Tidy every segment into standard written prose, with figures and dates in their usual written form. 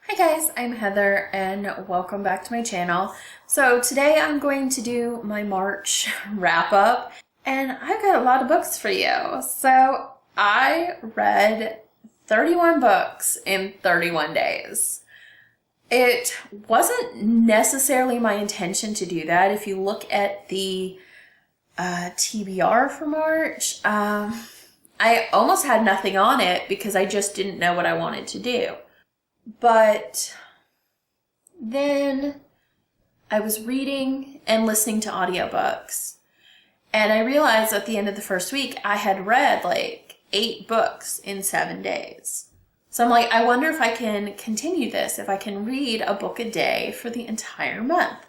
Hi guys, I'm Heather and welcome back to my channel. So today I'm going to do my March wrap up and I've got a lot of books for you. So I read 31 books in 31 days. It wasn't necessarily my intention to do that. If you look at the TBR for March, I almost had nothing on it because I just didn't know what I wanted to do. But then I was reading and listening to audiobooks, and I realized at the end of the first week I had read like 8 books in 7 days. So I'm like, I wonder if I can continue this, if I can read a book a day for the entire month.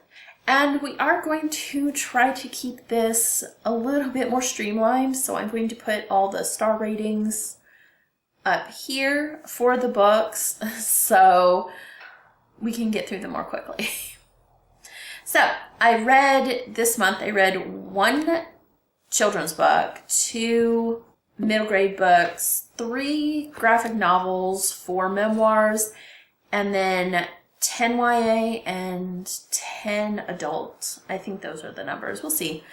And we are going to try to keep this a little bit more streamlined, so I'm going to put all the star ratings up here for the books so we can get through them more quickly. So this month I read 1 children's book, 2 middle grade books, 3 graphic novels, 4 memoirs, and then 10 YA and 10 adult. I think those are the numbers. We'll see.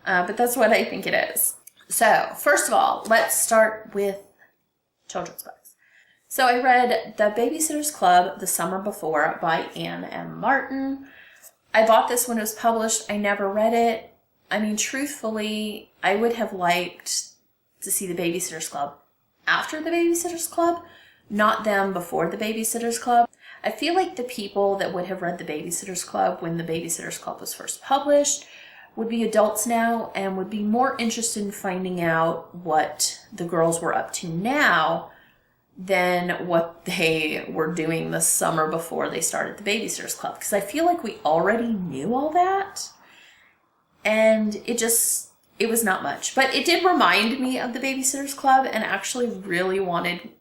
But that's what I think it is. So first of all, let's start with children's books. So I read The Babysitter's Club the summer before by Anne M. Martin. I bought this when it was published. I never read it. I mean, truthfully, I would have liked to see The Babysitter's Club after The Babysitter's Club, not them before The Babysitter's Club. I feel like the people that would have read The Babysitter's Club when The Babysitter's Club was first published would be adults now and would be more interested in finding out what the girls were up to now than what they were doing the summer before they started the Babysitter's Club. Because I feel like we already knew all that, and it was not much. But it did remind me of the Babysitter's Club, and actually I really wanted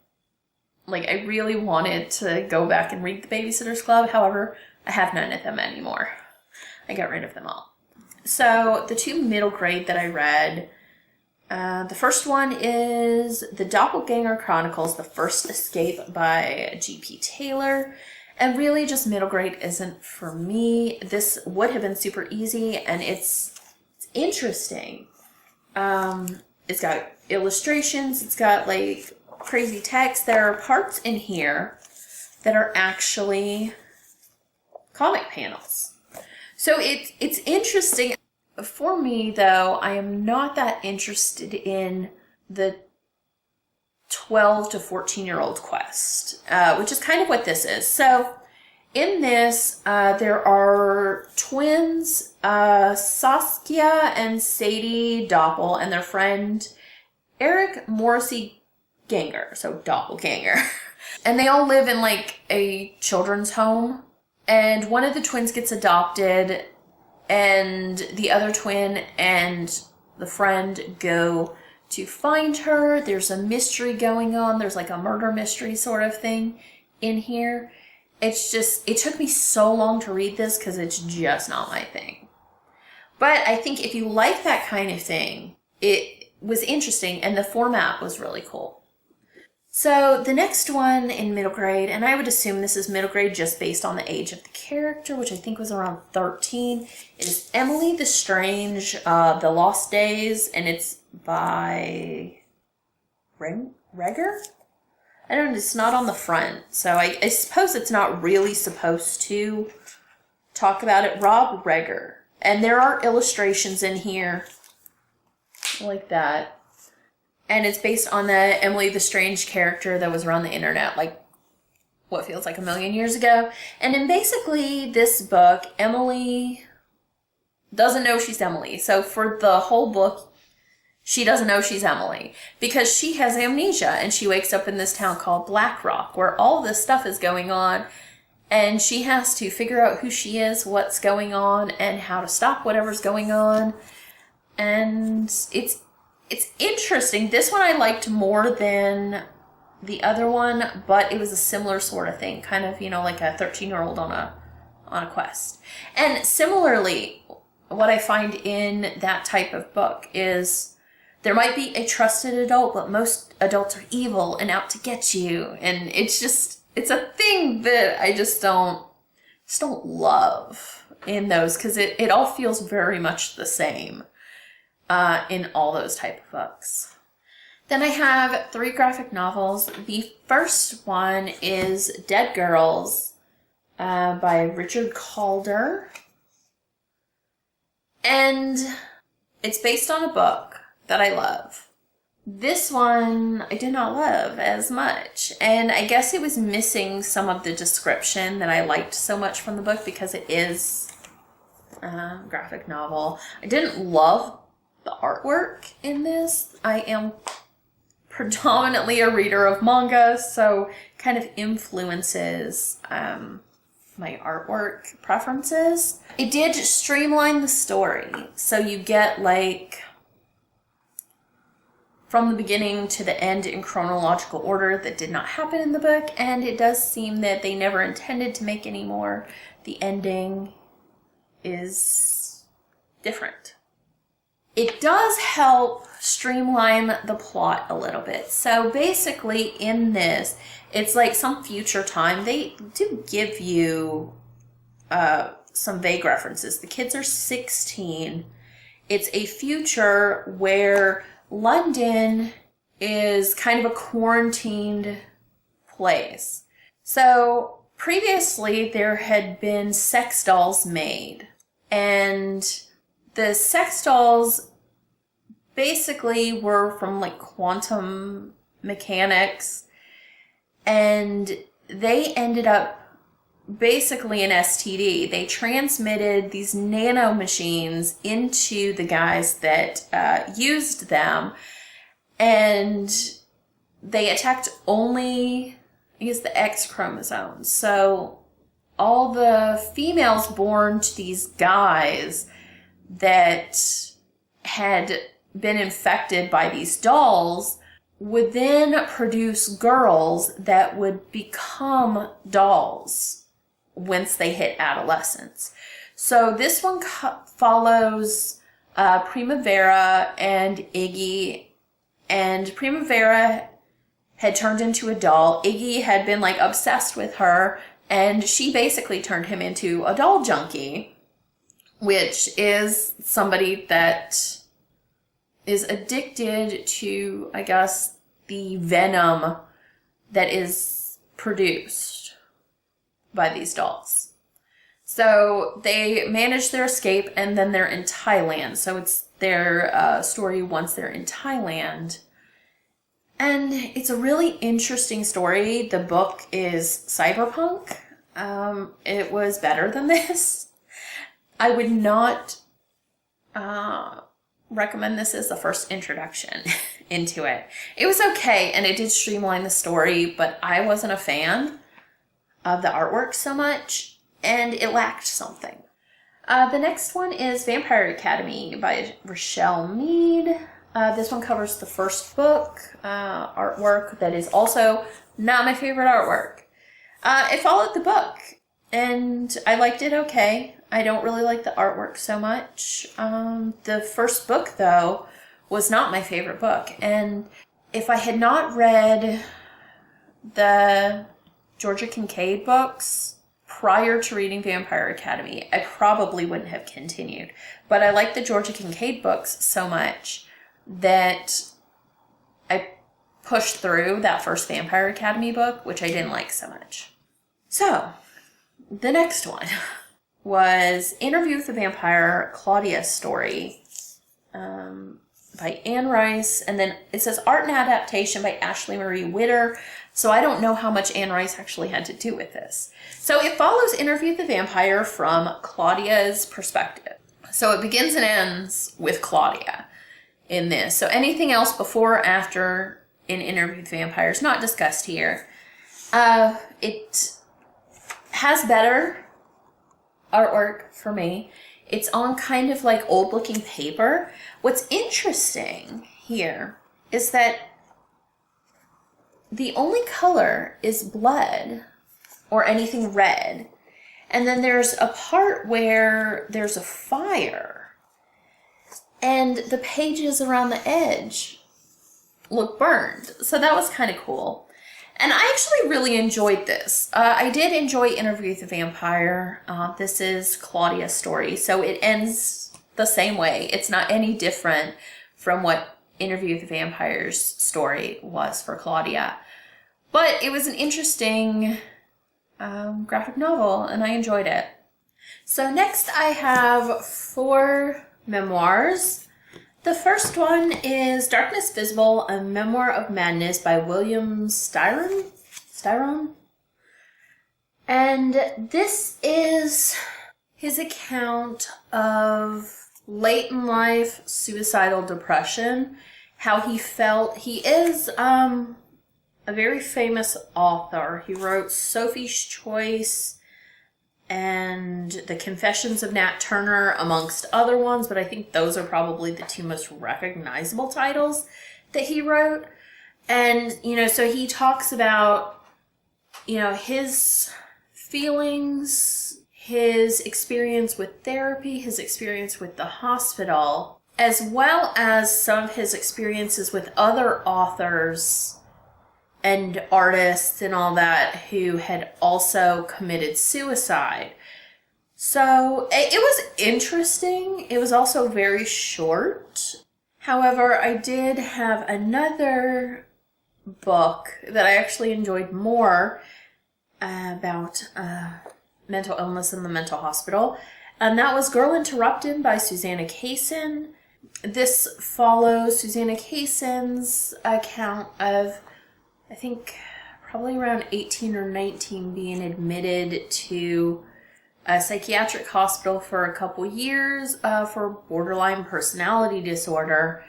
to go back and read the Babysitter's Club. However, I have none of them anymore. I got rid of them all. So the 2 middle grade that I read, the first one is The Doppelganger Chronicles, The First Escape by G.P. Taylor. And really just middle grade isn't for me. This would have been super easy, and it's interesting. It's got illustrations, it's got like crazy text. There are parts in here that are actually comic panels. So it's interesting. For me, though, I am not that interested in the 12 to 14-year-old quest, which is kind of what this is. So in this, there are twins, Saskia and Sadie Doppel, and their friend Eric Morrissey Ganger, so Doppelganger. And they all live in like a children's home. And one of the twins gets adopted, and the other twin and the friend go to find her. There's a mystery going on. There's like a murder mystery sort of thing in here. It took me so long to read this because it's just not my thing. But I think if you like that kind of thing, it was interesting, and the format was really cool. So the next one in middle grade, and I would assume this is middle grade just based on the age of the character, which I think was around 13, is Emily the Strange, The Lost Days, and it's by Reger? I don't know, it's not on the front, so I suppose it's not really supposed to talk about it. Rob Reger. And there are illustrations in here like that. And it's based on the Emily the Strange character that was around the internet like what feels like a million years ago. And in basically this book, Emily doesn't know she's Emily. So for the whole book, she doesn't know she's Emily because she has amnesia, and she wakes up in this town called Black Rock where all this stuff is going on, and she has to figure out who she is, what's going on, and how to stop whatever's going on. And it's interesting. This one I liked more than the other one, but it was a similar sort of thing, kind of, like a 13-year-old on a quest. And similarly, what I find in that type of book is there might be a trusted adult, but most adults are evil and out to get you. And it's it's a thing that I just don't love in those, because it all feels very much the same in all those type of books. Then I have 3 graphic novels. The first one is Dead Girls by Richard Calder. And it's based on a book that I love. This one I did not love as much. And I guess it was missing some of the description that I liked so much from the book, because it is a graphic novel. I didn't love the artwork in this. I am predominantly a reader of manga, so kind of influences my artwork preferences. It did streamline the story, so you get like from the beginning to the end in chronological order. That did not happen in the book, and it does seem that they never intended to make any more. The ending is different. It does help streamline the plot a little bit. So basically in this, it's like some future time. They do give you some vague references. The kids are 16. It's a future where London is kind of a quarantined place. So previously there had been sex dolls made, and the sex dolls basically were from like quantum mechanics, and they ended up basically an STD. They transmitted these nano machines into the guys that used them, and they attacked only, I guess, the X chromosomes. So all the females born to these guys that had been infected by these dolls would then produce girls that would become dolls once they hit adolescence. So this one follows Primavera and Iggy, and Primavera had turned into a doll. Iggy had been like obsessed with her, and she basically turned him into a doll junkie, which is somebody that is addicted to, I guess, the venom that is produced by these dolls. So they manage their escape, and then they're in Thailand. So it's their story once they're in Thailand. And it's a really interesting story. The book is cyberpunk. It was better than this. I would not recommend this as the first introduction into it. It was okay, and it did streamline the story, but I wasn't a fan of the artwork so much, and it lacked something. The next one is Vampire Academy by Rochelle Mead. This one covers the first book, artwork that is also not my favorite artwork. It followed the book, and I liked it okay. I don't really like the artwork so much. The first book, though, was not my favorite book. And if I had not read the Georgia Kincaid books prior to reading Vampire Academy, I probably wouldn't have continued. But I like the Georgia Kincaid books so much that I pushed through that first Vampire Academy book, which I didn't like so much. So, the next one was Interview with the Vampire, Claudia's Story, by Anne Rice. And then it says Art and Adaptation by Ashley Marie Witter. So I don't know how much Anne Rice actually had to do with this. So it follows Interview with the Vampire from Claudia's perspective. So it begins and ends with Claudia in this. So anything else before or after in Interview with the Vampire is not discussed here. It has better artwork for me. It's on kind of like old looking paper. What's interesting here is that the only color is blood or anything red. And then there's a part where there's a fire, and the pages around the edge look burned. So that was kind of cool. And I actually really enjoyed this. I did enjoy Interview with the Vampire. This is Claudia's story, so it ends the same way. It's not any different from what Interview with the Vampire's story was for Claudia. But it was an interesting graphic novel, and I enjoyed it. So next I have 4 memoirs. The first one is Darkness Visible, a Memoir of Madness by William Styron. And this is his account of late in life suicidal depression, how he felt. He is a very famous author. He wrote Sophie's Choice and The Confessions of Nat Turner, amongst other ones, but I think those are probably the 2 most recognizable titles that he wrote. And, so he talks about, his feelings, his experience with therapy, his experience with the hospital, as well as some of his experiences with other authors and artists and all that who had also committed suicide. So it was interesting. It was also very short. However, I did have another book that I actually enjoyed more about mental illness in the mental hospital. And that was Girl Interrupted by Susanna Kaysen. This follows Susanna Kaysen's account of, I think, probably around 18 or 19 being admitted to a psychiatric hospital for a couple years for borderline personality disorder.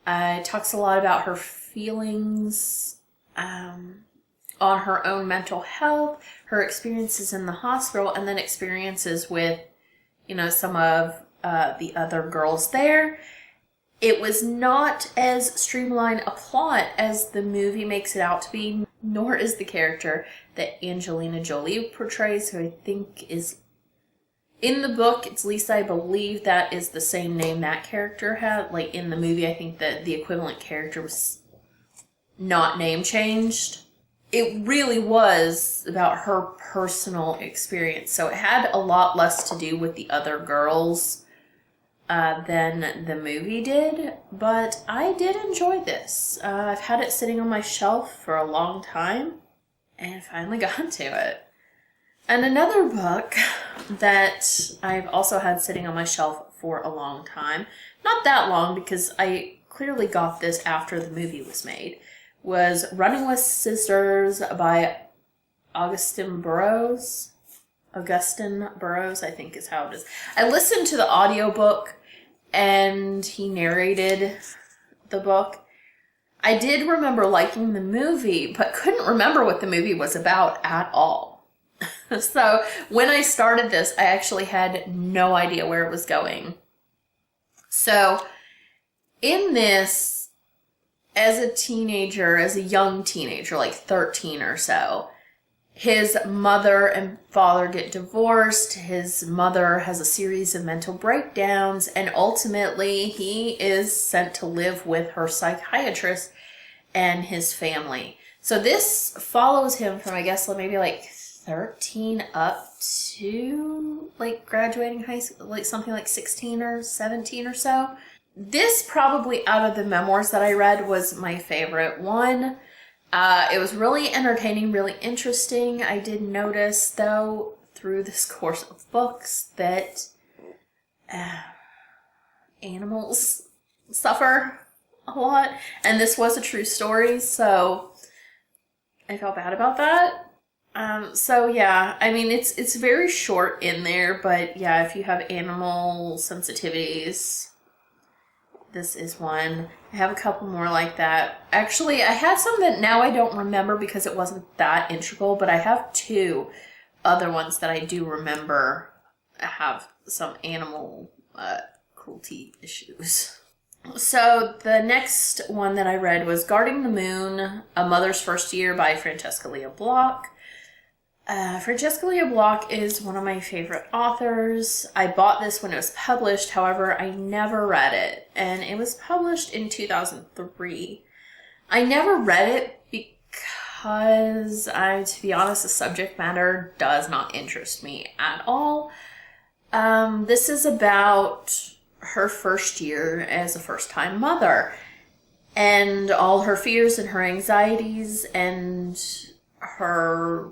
It talks a lot about her feelings on her own mental health, her experiences in the hospital, and then experiences with, some of the other girls there. It was not as streamlined a plot as the movie makes it out to be, nor is the character that Angelina Jolie portrays, who I think is in the book. At least I believe that is the same name that character had. Like in the movie, I think that the equivalent character was not name changed. It really was about her personal experience, so it had a lot less to do with the other girls than the movie did, but I did enjoy this. I've had it sitting on my shelf for a long time, and finally got to it. And another book that I've also had sitting on my shelf for a long time, not that long because I clearly got this after the movie was made, was Running with Sisters by Augustin Burroughs, I think is how it is. I listened to the audiobook and he narrated the book. I did remember liking the movie, but couldn't remember what the movie was about at all. So when I started this, I actually had no idea where it was going. So in this, as a young teenager, like 13 or so, his mother and father get divorced. His mother has a series of mental breakdowns, and ultimately he is sent to live with her psychiatrist and his family. So this follows him from, I guess, maybe like 13 up to like graduating high school, like something like 16 or 17 or so. This probably out of the memoirs that I read was my favorite one. It was really entertaining, really interesting. I did notice, though, through this course of books that animals suffer a lot. And this was a true story, so I felt bad about that. So yeah, I mean, it's very short in there, but yeah, if you have animal sensitivities, this is one. I have a couple more like that. Actually, I had some that now I don't remember because it wasn't that integral, but I have 2 other ones that I do remember have some animal cruelty issues. So the next one that I read was Guarding the Moon, A Mother's First Year by Francesca Lia Block. Francesca Lia Block is one of my favorite authors. I bought this when it was published, however, I never read it, and it was published in 2003. I never read it because to be honest, the subject matter does not interest me at all. This is about her first year as a first-time mother and all her fears and her anxieties and her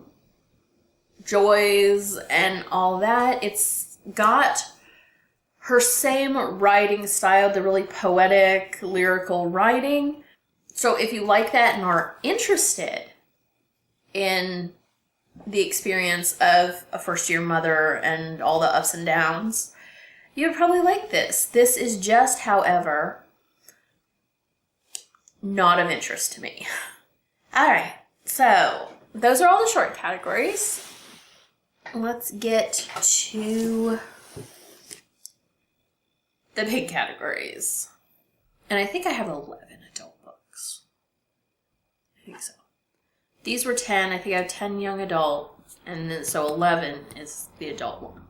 joys and all that. It's got her same writing style, the really poetic, lyrical writing. So if you like that and are interested in the experience of a first-year mother and all the ups and downs, you'd probably like this. This is just, however, not of interest to me. All right, so those are all the short categories. Let's get to the big categories. And I think I have 11 adult books. I think so. These were 10. I think I have 10 young adult. And then so 11 is the adult one.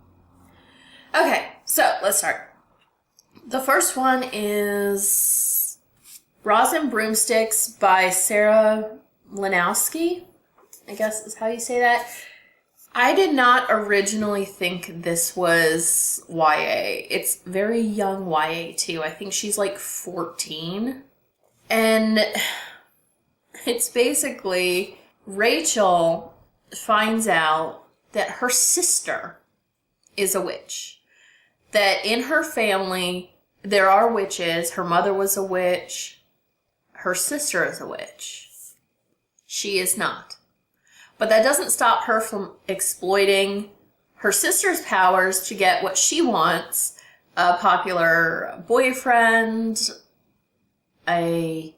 Okay, so let's start. The first one is Rosin Broomsticks by Sarah Lanowski, I guess is how you say that. I did not originally think this was YA. It's very young YA too. I think she's like 14. And it's basically Rachel finds out that her sister is a witch. That in her family there are witches. Her mother was a witch. Her sister is a witch. She is not. But that doesn't stop her from exploiting her sister's powers to get what she wants. A popular boyfriend, a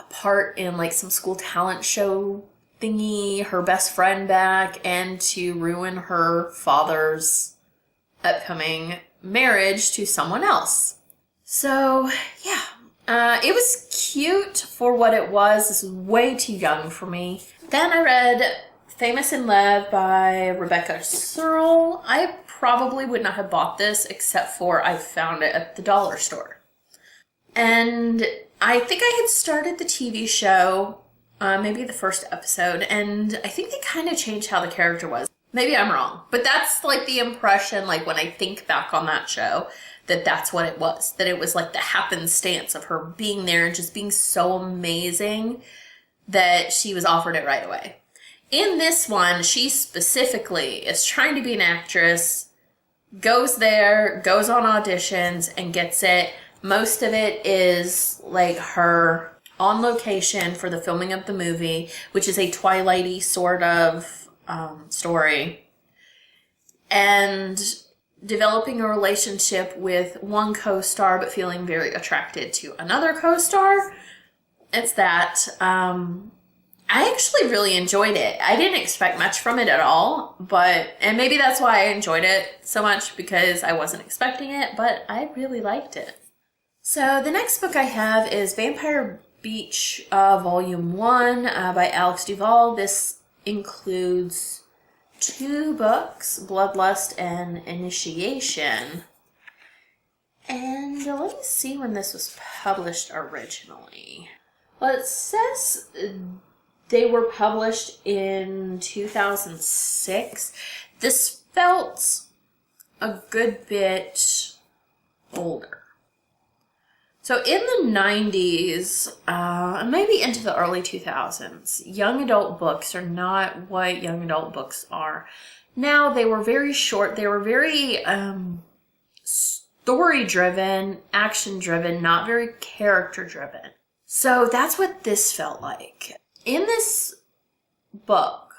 part in like some school talent show thingy, her best friend back, and to ruin her father's upcoming marriage to someone else. So, yeah. It was cute for what it was. This is way too young for me. Then I read Famous in Love by Rebecca Searle. I probably would not have bought this except for I found it at the dollar store. And I think I had started the TV show, maybe the first episode, and I think they kind of changed how the character was. Maybe I'm wrong, but that's like the impression, like when I think back on that show, that's what it was. That it was like the happenstance of her being there and just being so amazing that she was offered it right away. In this one, she specifically is trying to be an actress, goes there, goes on auditions, and gets it. Most of it is like her on location for the filming of the movie, which is a Twilight-y sort of story. And developing a relationship with one co-star, but feeling very attracted to another co-star. It's that. I actually really enjoyed it. I didn't expect much from it at all, and maybe that's why I enjoyed it so much, because I wasn't expecting it, but I really liked it. So the next book I have is Vampire Beach Volume 1 by Alex Duval. This includes 2 books, Bloodlust and Initiation. And let me see when this was published originally. Well, it says they were published in 2006. This felt a good bit older. So in the 90s, maybe into the early 2000s, young adult books are not what young adult books are now. They were very short. They were very story-driven, action-driven, not very character-driven. So that's what this felt like. In this book,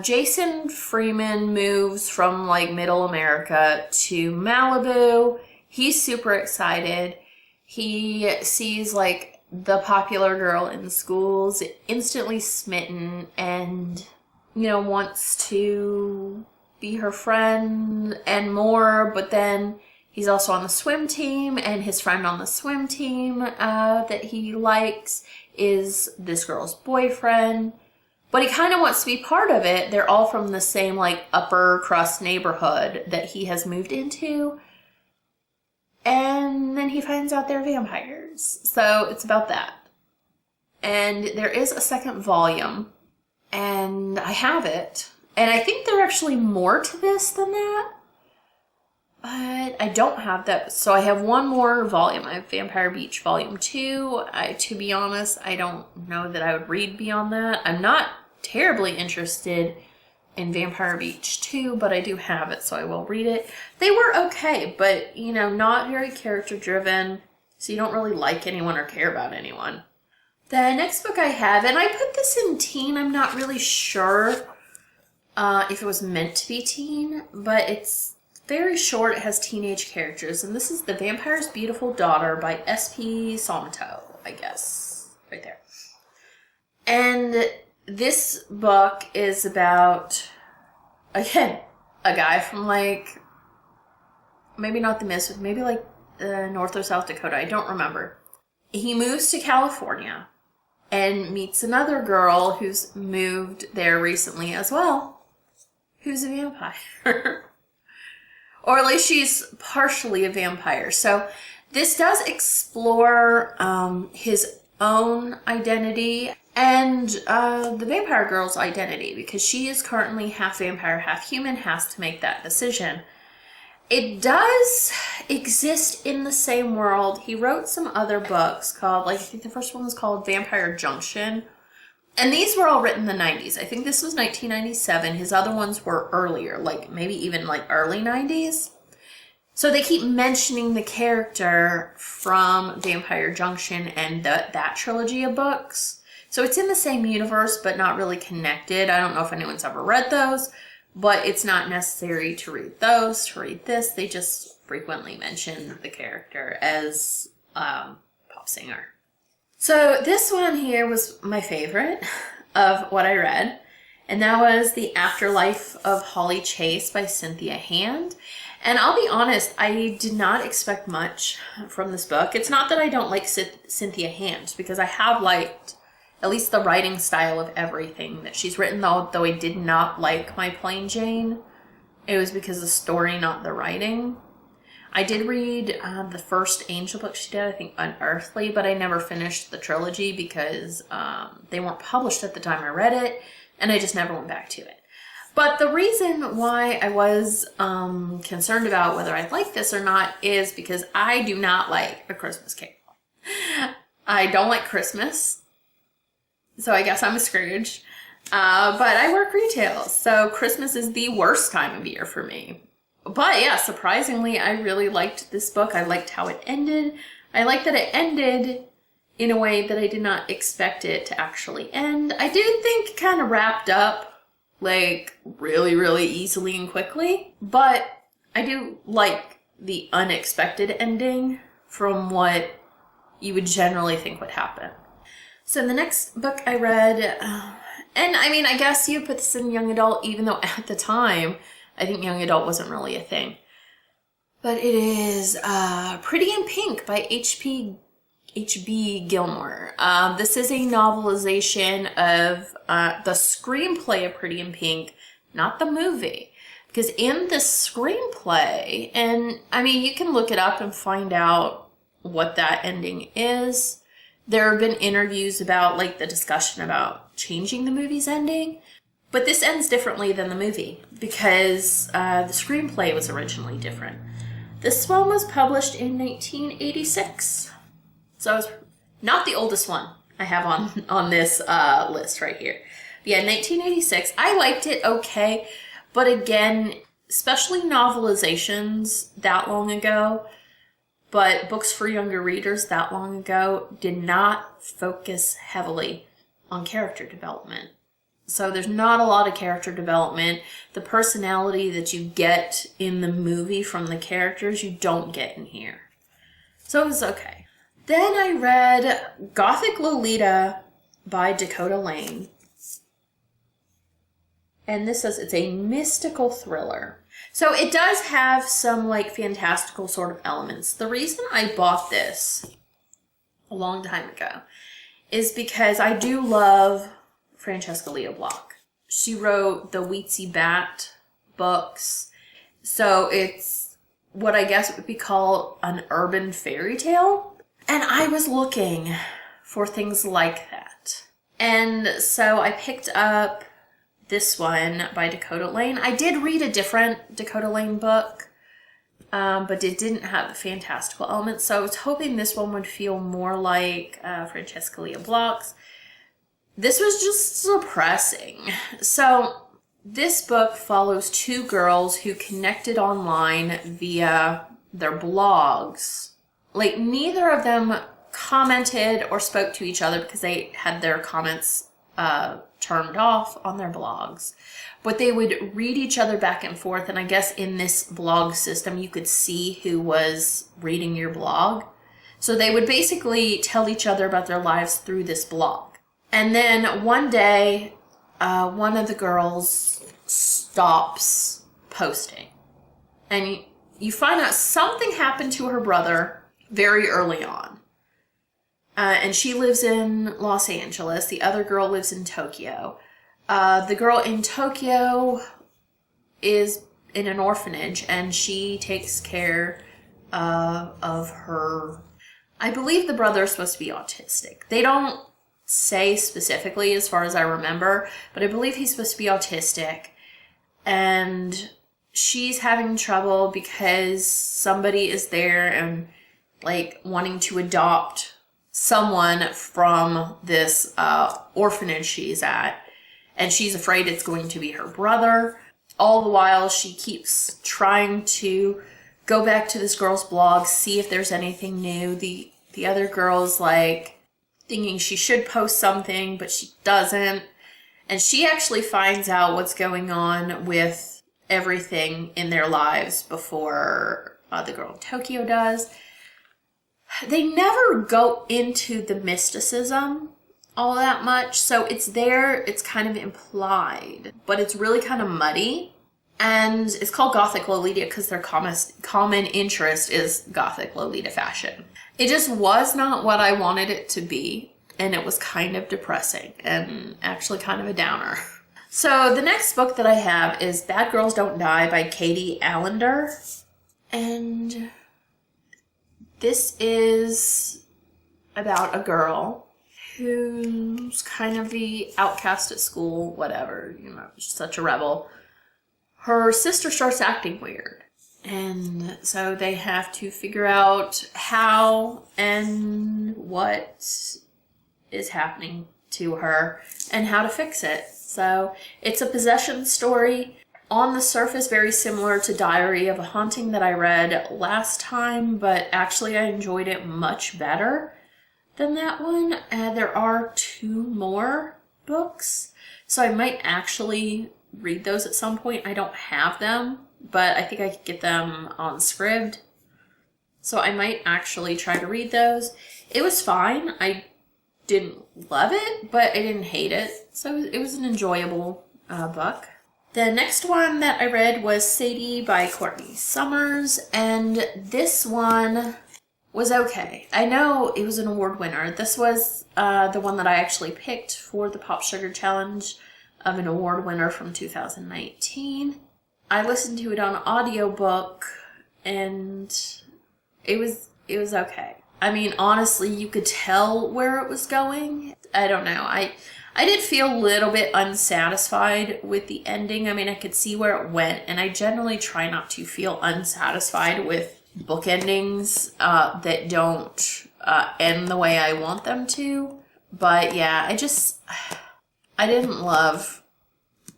Jason Freeman moves from like middle America to Malibu. He's super excited. He sees like the popular girl in schools, instantly smitten, and, you know, wants to be her friend and more, but then he's also on the swim team, and his friend on the swim team that he likes is this girl's boyfriend. But he kind of wants to be part of it. They're all from the same like upper crust neighborhood that he has moved into. And then he finds out they're vampires. So it's about that. And there is a second volume, and I have it. And I think there are actually more to this than that. But I don't have that. So I have one more volume. I have Vampire Beach Volume 2. To be honest, I don't know that I would read beyond that. I'm not terribly interested in Vampire Beach 2, but I do have it, so I will read it. They were okay, but, you know, not very character driven. So you don't really like anyone or care about anyone. The next book I have, and I put this in teen. I'm not really sure if it was meant to be teen, but it's very short. It has teenage characters, and this is The Vampire's Beautiful Daughter by S.P. Somoto, I guess. Right there. And this book is about, again, a guy from, like, maybe not the Midwest, maybe, like, North or South Dakota. I don't remember. He moves to California and meets another girl who's moved there recently as well, who's a vampire. Or at least she's partially a vampire. So this does explore his own identity and the vampire girl's identity, because she is currently half vampire, half human, has to make that decision. It does exist in the same world. He wrote some other books called, like, I think the first one was called Vampire Junction. And these were all written in the 90s. I think this was 1997. His other ones were earlier, like maybe even like early 90s. So they keep mentioning the character from Vampire Junction and that trilogy of books. So it's in the same universe, but not really connected. I don't know if anyone's ever read those, but it's not necessary to read those, to read this. They just frequently mention the character as pop singer. So this one here was my favorite of what I read, and that was The Afterlife of Holly Chase by Cynthia Hand. And I'll be honest, I did not expect much from this book. It's not that I don't like Cynthia Hand, because I have liked at least the writing style of everything that she's written, though I did not like My Plain Jane. It was because of the story, not the writing. I did read the first Angel book she did, I think Unearthly, but I never finished the trilogy because they weren't published at the time I read it, and I just never went back to it. But the reason why I was concerned about whether I'd like this or not is because I do not like A Christmas Carol. I don't like Christmas, so I guess I'm a Scrooge. But I work retail, so Christmas is the worst time of year for me. But yeah, surprisingly, I really liked this book. I liked how it ended. I liked that it ended in a way that I did not expect it to actually end. I do think it kind of wrapped up like really, really easily and quickly. But I do like the unexpected ending from what you would generally think would happen. So the next book I read, and I mean, I guess you put this in young adult, even though at the time, I think young adult wasn't really a thing. But it is Pretty in Pink by H.B. Gilmore. This is a novelization of the screenplay of Pretty in Pink, not the movie. Because in the screenplay, and I mean, you can look it up and find out what that ending is. There have been interviews about, like, the discussion about changing the movie's ending. But this ends differently than the movie because the screenplay was originally different. This one was published in 1986. So it's not the oldest one I have on this list right here. But yeah, 1986. I liked it okay. But again, especially novelizations that long ago, but books for younger readers that long ago did not focus heavily on character development. So there's not a lot of character development. The personality that you get in the movie from the characters, you don't get in here. So it was okay. Then I read Gothic Lolita by Dakota Lane. And this says it's a mystical thriller. So it does have some like fantastical sort of elements. The reason I bought this a long time ago is because I do love Francesca Lia Block. She wrote the Weetzie Bat books. So it's what I guess would be called an urban fairy tale. And I was looking for things like that. And so I picked up this one by Dakota Lane. I did read a different Dakota Lane book, but it didn't have the fantastical elements. So I was hoping this one would feel more like Francesca Lia Block's. This was just depressing. So this book follows two girls who connected online via their blogs. Like, neither of them commented or spoke to each other because they had their comments turned off on their blogs. But they would read each other back and forth. And I guess in this blog system, you could see who was reading your blog. So they would basically tell each other about their lives through this blog. And then one day, one of the girls stops posting. And you find out something happened to her brother very early on. And she lives in Los Angeles. The other girl lives in Tokyo. The girl in Tokyo is in an orphanage, and she takes care of her... I believe the brother is supposed to be autistic. They don't say specifically as far as I remember, but I believe he's supposed to be autistic. And she's having trouble because somebody is there and like wanting to adopt someone from this orphanage she's at. And she's afraid it's going to be her brother. All the while she keeps trying to go back to this girl's blog, see if there's anything new. The other girl's like thinking she should post something, but she doesn't. And she actually finds out what's going on with everything in their lives before the girl in Tokyo does. They never go into the mysticism all that much, so it's there, it's kind of implied, but it's really kind of muddy. And it's called Gothic Lolita because their common interest is Gothic Lolita fashion. It just was not what I wanted it to be, and it was kind of depressing and actually kind of a downer. So the next book that I have is Bad Girls Don't Die by Katie Allender. And this is about a girl who's kind of the outcast at school, whatever, she's such a rebel. Her sister starts acting weird. And so they have to figure out how and what is happening to her and how to fix it. So it's a possession story. On the surface, very similar to Diary of a Haunting that I read last time, but actually I enjoyed it much better than that one. There are 2 more books, so I might actually read those at some point. I don't have them, but I think I could get them on Scribd. So I might actually try to read those. It was fine. I didn't love it, but I didn't hate it. So it was an enjoyable book. The next one that I read was Sadie by Courtney Summers, and this one was okay. I know it was an award winner. This was the one that I actually picked for the Pop Sugar Challenge of an award winner from 2019. I listened to it on audiobook, and it was okay. I mean, honestly, you could tell where it was going. I don't know. I did feel a little bit unsatisfied with the ending. I mean, I could see where it went, and I generally try not to feel unsatisfied with book endings that don't end the way I want them to. But yeah, I didn't love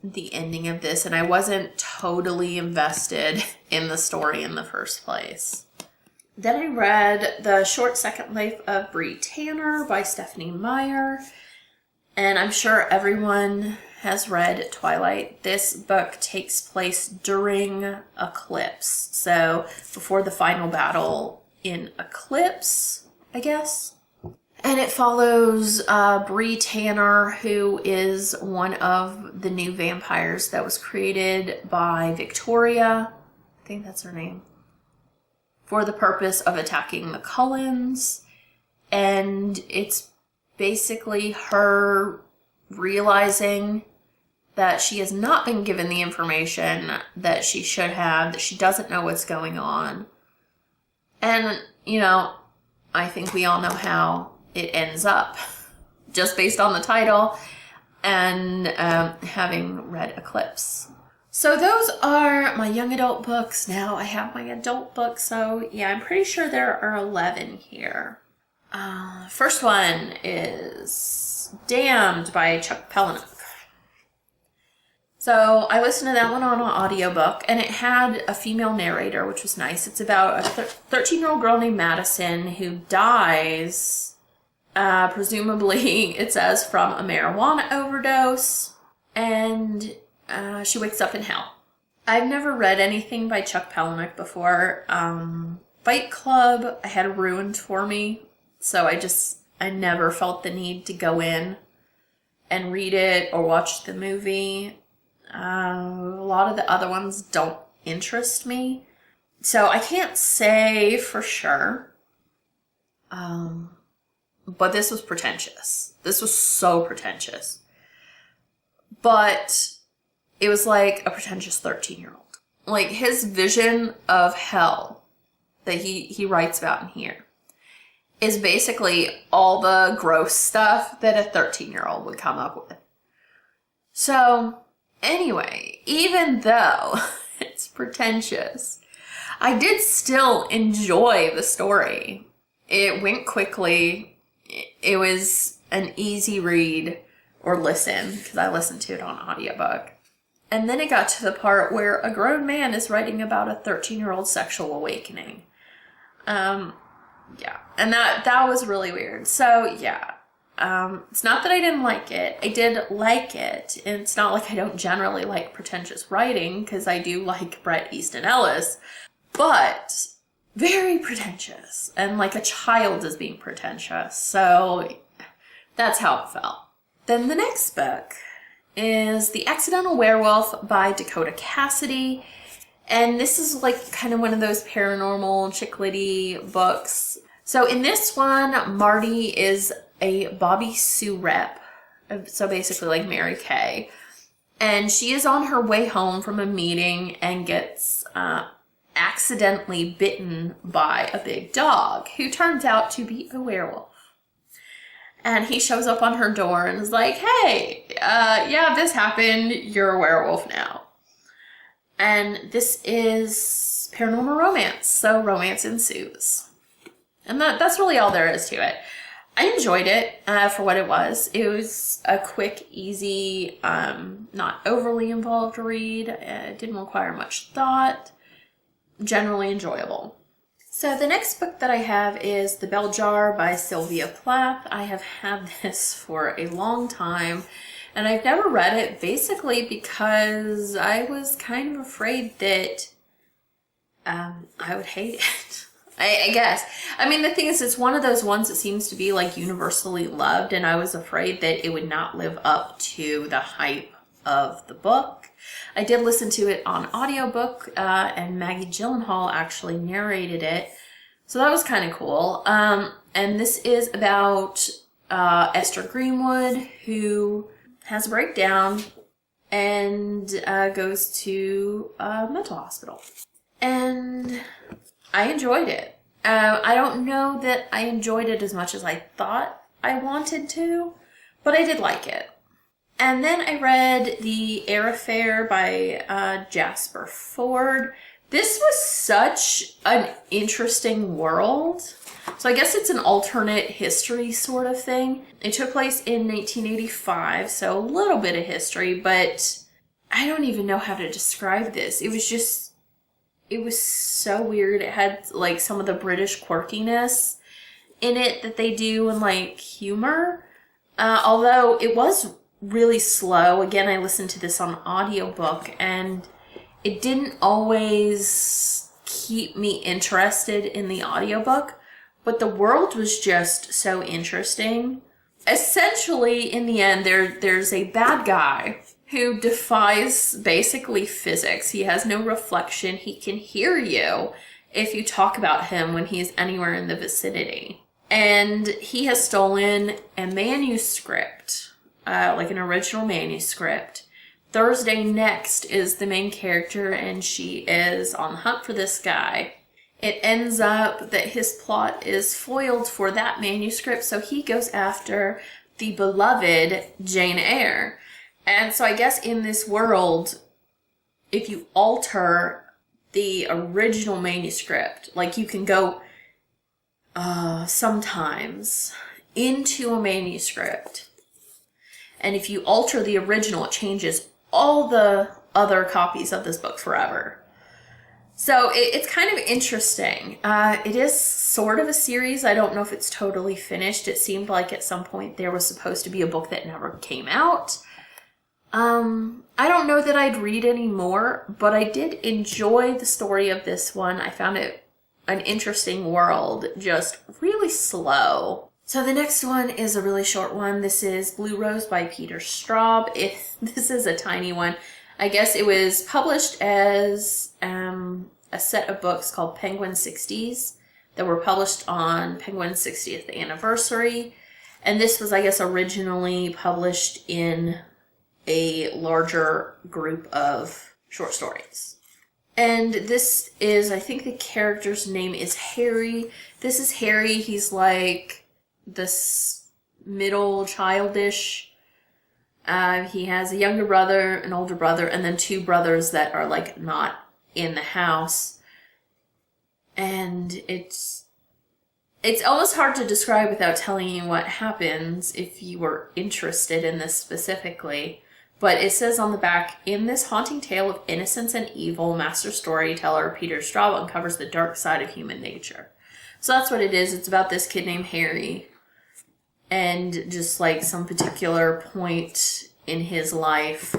the ending of this, and I wasn't totally invested in the story in the first place. Then I read The Short Second Life of Bree Tanner by Stephenie Meyer. And I'm sure everyone has read Twilight. This book takes place during Eclipse. So before the final battle in Eclipse, I guess. And it follows Bree Tanner, who is one of the new vampires that was created by Victoria. I think that's her name. For the purpose of attacking the Cullens. And it's basically her realizing that she has not been given the information that she should have, that she doesn't know what's going on. And, I think we all know how it ends up just based on the title and having read Eclipse. So those are my young adult books. Now I have my adult books. So yeah, I'm pretty sure there are 11 here. First one is Damned by Chuck Palahniuk. So I listened to that one on an audiobook, and it had a female narrator, which was nice. It's about a 13-year-old girl named Madison who dies, presumably, it says, from a marijuana overdose, and she wakes up in hell. I've never read anything by Chuck Palahniuk before. Fight Club I had ruined for me, so I never felt the need to go in and read it or watch the movie. A lot of the other ones don't interest me, so I can't say for sure. But this was pretentious. This was so pretentious. But it was like a pretentious 13-year-old. Like, his vision of hell that he writes about in here is basically all the gross stuff that a 13-year-old would come up with. So anyway, even though it's pretentious, I did still enjoy the story. It went quickly. It was an easy read or listen, because I listened to it on audiobook. And then it got to the part where a grown man is writing about a 13-year-old sexual awakening. Yeah, and that was really weird. So yeah. It's not that I didn't like it. I did like it. And it's not like I don't generally like pretentious writing, because I do like Bret Easton Ellis. But very pretentious. And like a child is being pretentious. So that's how it felt. Then the next book is The Accidental Werewolf by Dakota Cassidy. And this is like kind of one of those paranormal chick litty books. So in this one, Marty is a Bobby Sue rep, so basically like Mary Kay, and she is on her way home from a meeting and gets accidentally bitten by a big dog who turns out to be a werewolf. And he shows up on her door and is like, hey, yeah, this happened, you're a werewolf now. And this is paranormal romance, so romance ensues. And that's really all there is to it. I enjoyed it for what it was. It was a quick, easy, not overly involved read. It didn't require much thought. Generally enjoyable. So the next book that I have is The Bell Jar by Sylvia Plath. I have had this for a long time, and I've never read it basically because I was kind of afraid that I would hate it. I guess. I mean, the thing is, it's one of those ones that seems to be like universally loved, and I was afraid that it would not live up to the hype of the book. I did listen to it on audiobook, and Maggie Gyllenhaal actually narrated it, so that was kind of cool. And this is about Esther Greenwood, who has a breakdown and goes to a mental hospital. And I enjoyed it. I don't know that I enjoyed it as much as I thought I wanted to, but I did like it. And then I read The Air Affair by Jasper Fforde. This was such an interesting world. So I guess it's an alternate history sort of thing. It took place in 1985, so a little bit of history, but I don't even know how to describe this. It was so weird. It had like some of the British quirkiness in it that they do in like humor. Although it was really slow. Again, I listened to this on audiobook, and it didn't always keep me interested in the audiobook, but the world was just so interesting. Essentially, in the end, there's a bad guy who defies basically physics. He has no reflection. He can hear you if you talk about him when he's anywhere in the vicinity. And he has stolen a manuscript, like an original manuscript. Thursday Next is the main character, and she is on the hunt for this guy. It ends up that his plot is foiled for that manuscript, so he goes after the beloved Jane Eyre. And so I guess in this world, if you alter the original manuscript, like you can go sometimes into a manuscript, and if you alter the original, it changes all the other copies of this book forever. So it's kind of interesting. It is sort of a series. I don't know if it's totally finished. It seemed like at some point there was supposed to be a book that never came out. I don't know that I'd read any more, but I did enjoy the story of this one. I found it an interesting world, just really slow. So the next one is a really short one. This is Blue Rose by Peter Straub. This is a tiny one. I guess it was published as a set of books called Penguin 60s that were published on Penguin's 60th anniversary. And this was, I guess, originally published in a larger group of short stories. And this is, I think the character's name is Harry. This is Harry. He's like this middle childish. He has a younger brother, an older brother, and then two brothers that are like not in the house. And it's almost hard to describe without telling you what happens if you were interested in this specifically. But it says on the back, in this haunting tale of innocence and evil, master storyteller Peter Straub uncovers the dark side of human nature. So that's what it is. It's about this kid named Harry. And just like some particular point in his life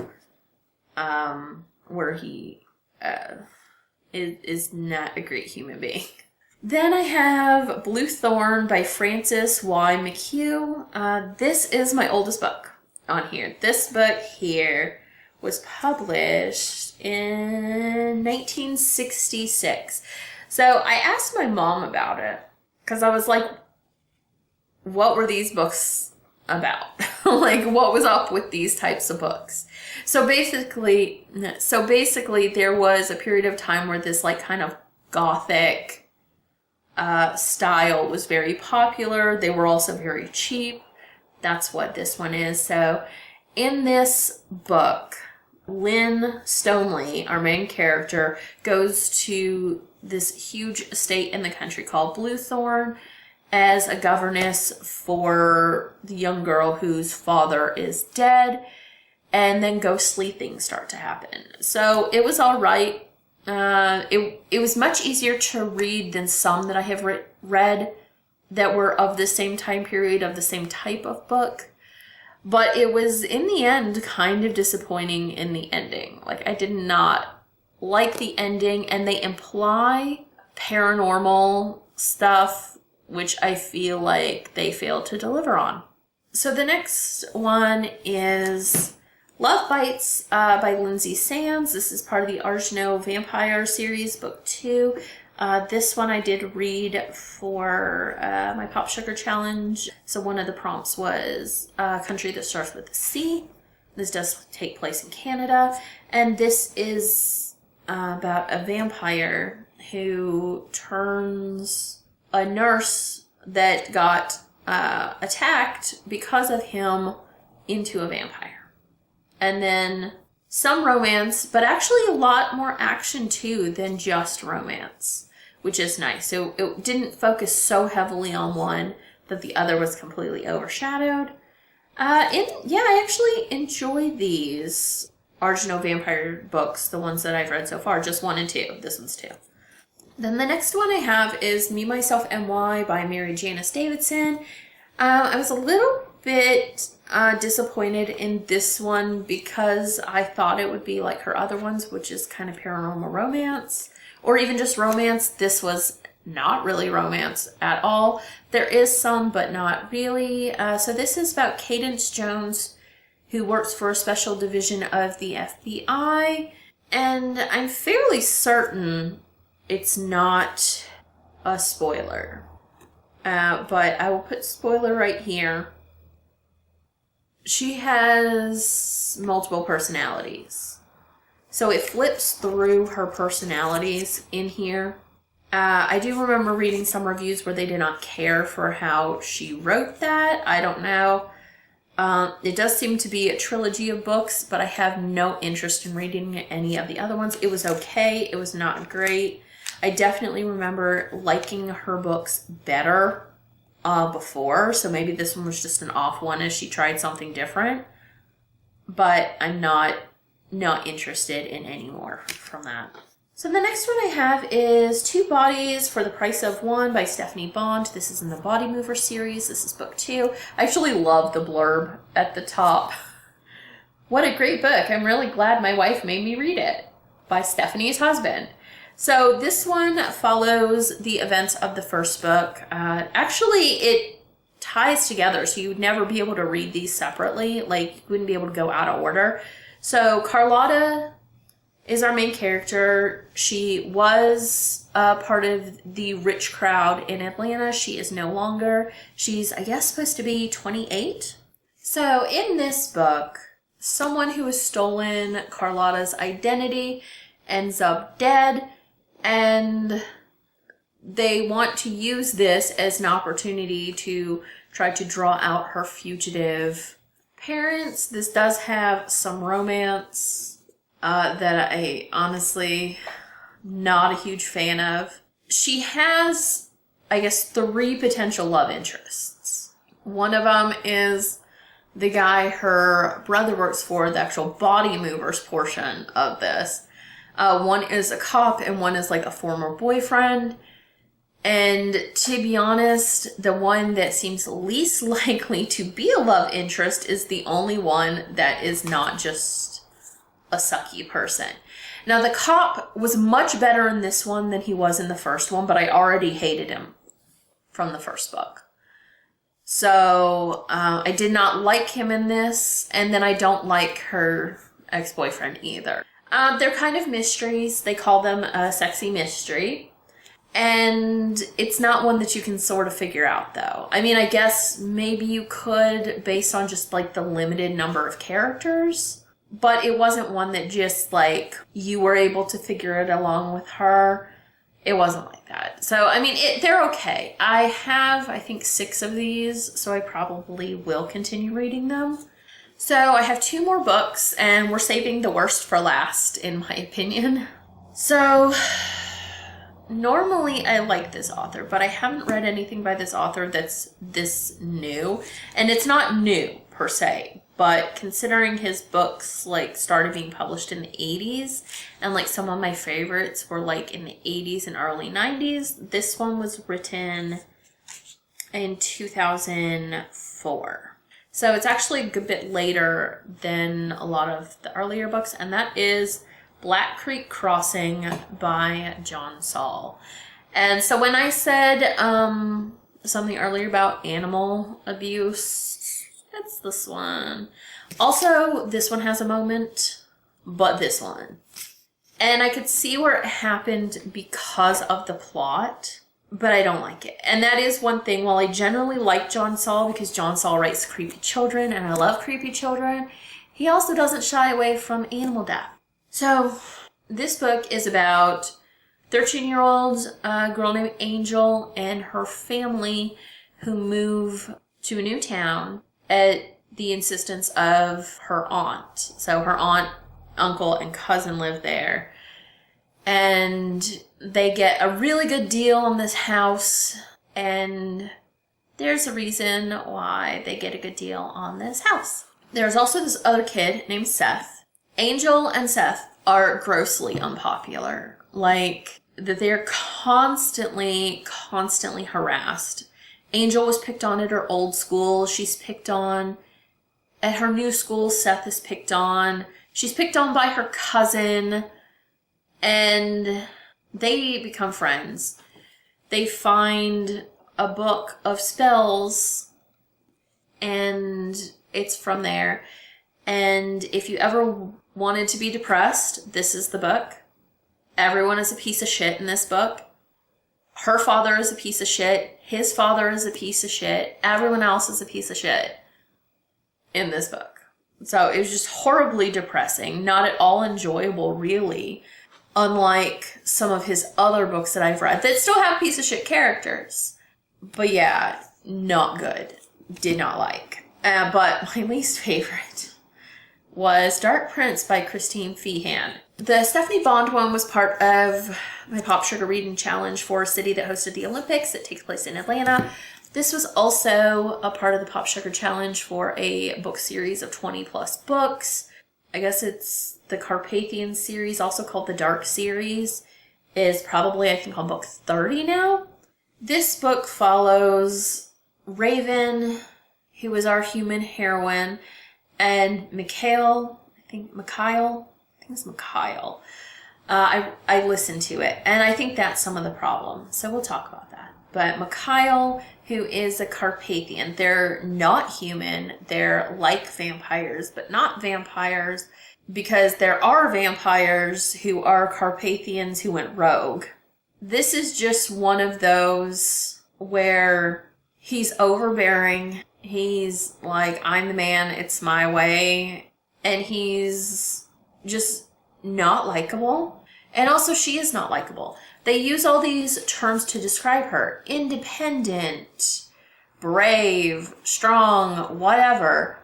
where he is not a great human being. Then I have Blue Thorn by Frances Y. McHugh. This is my oldest book on here. This book here was published in 1966. So I asked my mom about it because I was like, what were these books about? Like, what was up with these types of books? So basically there was a period of time where this like kind of gothic style was very popular. They were also very cheap. That's what this one is. So in this book, Lynn Stoneleigh, our main character, goes to this huge estate in the country called Bluethorn as a governess for the young girl whose father is dead, and then ghostly things start to happen. So it was all right. It was much easier to read than some that I have read that were of the same time period, of the same type of book. But it was, in the end, kind of disappointing in the ending. Like, I did not like the ending, and they imply paranormal stuff, which I feel like they failed to deliver on. So the next one is Love Bites by Lindsay Sands. This is part of the Argeneau Vampire series, book 2. This one I did read for my Pop Sugar Challenge. So one of the prompts was a country that starts with a C. This does take place in Canada. And this is about a vampire who turns a nurse that got attacked because of him into a vampire. And then some romance, but actually a lot more action too than just romance, which is nice. So it didn't focus so heavily on one that the other was completely overshadowed. I actually enjoy these Argeneau Vampire books, the ones that I've read so far, just 1 and 2. This one's 2. Then the next one I have is Me, Myself, and Why by Mary Janice Davidson. I was a little bit disappointed in this one because I thought it would be like her other ones, which is kind of paranormal romance or even just romance. This was not really romance at all. There is some, but not really. So this is about Cadence Jones, who works for a special division of the FBI. And I'm fairly certain it's not a spoiler. But I will put spoiler right here. She has multiple personalities. So it flips through her personalities in here. I do remember reading some reviews where they did not care for how she wrote that. I don't know. It does seem to be a trilogy of books, but I have no interest in reading any of the other ones. It was okay. It was not great. I definitely remember liking her books better before, so maybe this one was just an off one as she tried something different. But I'm not interested in any more from that. So the next one I have is Two Bodies for the Price of One by Stephanie Bond. This is in the Body Mover series. This is book 2. I actually love the blurb at the top. What a great book. I'm really glad my wife made me read it. By Stephanie's husband. So this one follows the events of the first book. Actually, it ties together, so you would never be able to read these separately. Like, you wouldn't be able to go out of order. So Carlotta is our main character. She was part of the rich crowd in Atlanta. She is no longer. She's, I guess, supposed to be 28. So in this book, someone who has stolen Carlotta's identity ends up dead, and they want to use this as an opportunity to try to draw out her fugitive parents. This does have some romance that I honestly not a huge fan of. She has, I guess, 3 potential love interests. One of them is the guy her brother works for, the actual Body Movers portion of this. One is a cop and one is like a former boyfriend. And to be honest, the one that seems least likely to be a love interest is the only one that is not just a sucky person. Now, the cop was much better in this one than he was in the first one, but I already hated him from the first book. So I did not like him in this, and then I don't like her ex-boyfriend either. They're kind of mysteries. They call them a sexy mystery. And it's not one that you can sort of figure out, though. I mean, I guess maybe you could based on just like the limited number of characters, but it wasn't one that just like you were able to figure it along with her. It wasn't like that. So, I mean, they're okay. I have, I think, 6 of these, so I probably will continue reading them. So I have 2 more books, and we're saving the worst for last, in my opinion. So normally I like this author, but I haven't read anything by this author that's this new. And it's not new, per se, but considering his books, like, started being published in the 80s, and, like, some of my favorites were, like, in the 80s and early 90s, this one was written in 2004. So it's actually a good bit later than a lot of the earlier books, and that is Black Creek Crossing by John Saul. And so when I said something earlier about animal abuse, it's this one. Also, this one has a moment, but this one. And I could see where it happened because of the plot, but I don't like it. And that is one thing. While I generally like John Saul because John Saul writes creepy children, and I love creepy children, he also doesn't shy away from animal death. So, this book is about 13-year-old girl named Angel and her family who move to a new town at the insistence of her aunt. So her aunt, uncle, and cousin live there. And they get a really good deal on this house, and there's a reason why they get a good deal on this house. There's also this other kid named Seth. Angel and Seth are grossly unpopular. Like, that they're constantly harassed. Angel was picked on at her old school. She's picked on at her new school. Seth is picked on. She's picked on by her cousin. And they become friends. They find a book of spells, and it's from there. And if you ever wanted to be depressed, this is the book. Everyone is a piece of shit in this book. Her father is a piece of shit. His father is a piece of shit. Everyone else is a piece of shit in this book. So it was just horribly depressing. Not at all enjoyable, really. Unlike some of his other books that I've read that still have piece of shit characters. But yeah, not good. Did not like. But my least favorite was Dark Prince by Christine Feehan. The Stephanie Bond one was part of my Pop Sugar Reading Challenge for a city that hosted the Olympics that takes place in Atlanta. This was also a part of the Pop Sugar Challenge for a book series of 20 plus books. I guess it's the Carpathian series, also called the Dark series, is probably, I think, on book 30 now. This book follows Raven, who is our human heroine, and Mikhail. I listened to it, and I think that's some of the problem, so we'll talk about that. But Mikhail, who is a Carpathian, they're not human, they're like vampires, but not vampires, because there are vampires who are Carpathians who went rogue. This is just one of those where he's overbearing, he's like, I'm the man, it's my way, and he's just not likable. And also, she is not likable. They use all these terms to describe her. Independent, brave, strong, whatever.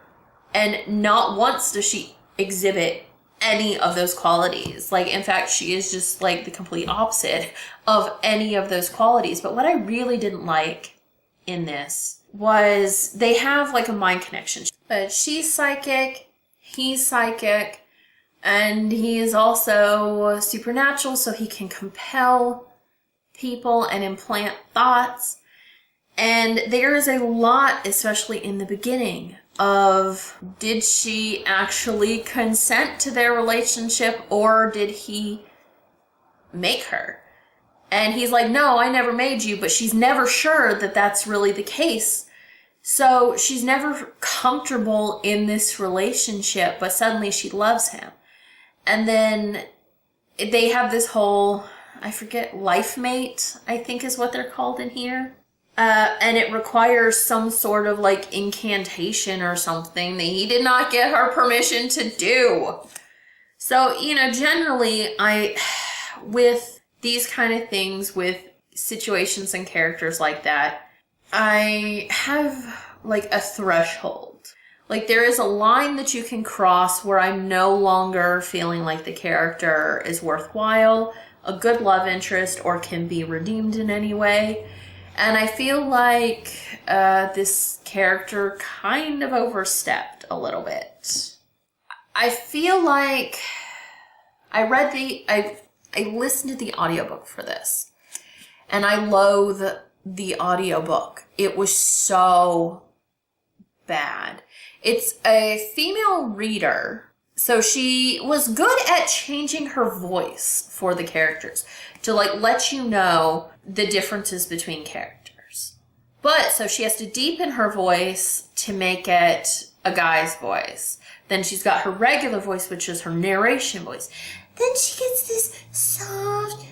And not once does she exhibit any of those qualities. Like, in fact, she is just like the complete opposite of any of those qualities. But what I really didn't like in this was they have like a mind connection. But she's psychic, he's psychic, and he is also supernatural, so he can compel people and implant thoughts. And there is a lot, especially in the beginning, of did she actually consent to their relationship, or did he make her? And he's like, no, I never made you, but she's never sure that that's really the case. So she's never comfortable in this relationship, but suddenly she loves him. And then they have this whole, I forget, life mate, I think is what they're called in here. And it requires some sort of like incantation or something that he did not get her permission to do. So, generally with these kind of things, with situations and characters like that, I have like a threshold. Like, there is a line that you can cross where I'm no longer feeling like the character is worthwhile, a good love interest, or can be redeemed in any way. And I feel like this character kind of overstepped a little bit. I feel like I listened to the audiobook for this, and I loathe the audiobook. It was so bad. It's a female reader, so she was good at changing her voice for the characters to like let you know the differences between characters. But so she has to deepen her voice to make it a guy's voice. Then she's got her regular voice, which is her narration voice. Then she gets this soft,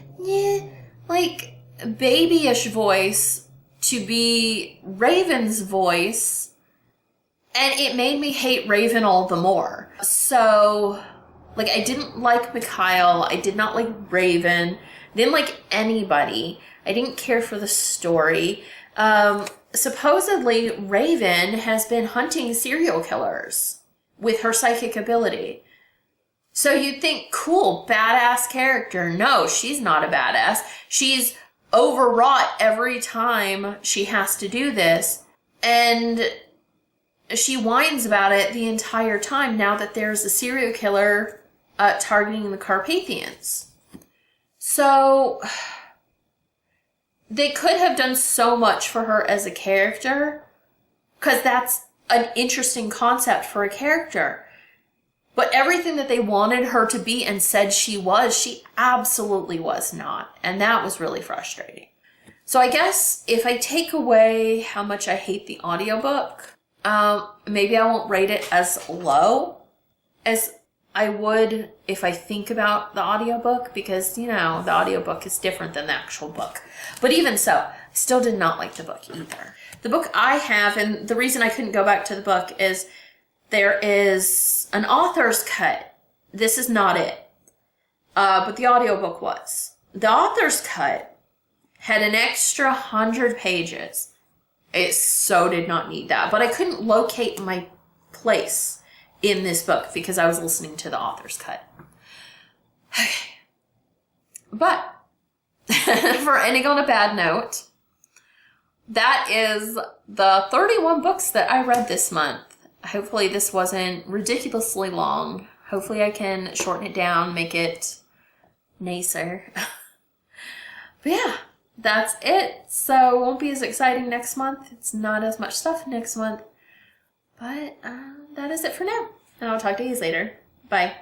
like babyish voice to be Raven's voice. And it made me hate Raven all the more. So, like, I didn't like Mikhail. I did not like Raven. I didn't like anybody. I didn't care for the story. Supposedly, Raven has been hunting serial killers with her psychic ability. So you'd think, cool, badass character. No, she's not a badass. She's overwrought every time she has to do this. And she whines about it the entire time now that there's a serial killer targeting the Carpathians. So they could have done so much for her as a character, because that's an interesting concept for a character. But everything that they wanted her to be and said she was, she absolutely was not. And that was really frustrating. So I guess if I take away how much I hate the audiobook, maybe I won't rate it as low as I would if I think about the audiobook, because, the audiobook is different than the actual book. But even so, I still did not like the book either. The book I have, and the reason I couldn't go back to the book is there is an author's cut. This is not it. But the audiobook was. The author's cut had an extra 100 pages It so did not need that. But I couldn't locate my place in this book because I was listening to the author's cut. Okay. But for ending on a bad note, that is the 31 books that I read this month. Hopefully this wasn't ridiculously long. Hopefully I can shorten it down, make it nicer. But yeah, that's it. So it won't be as exciting next month. It's not as much stuff next month. But that is it for now. And I'll talk to you later. Bye.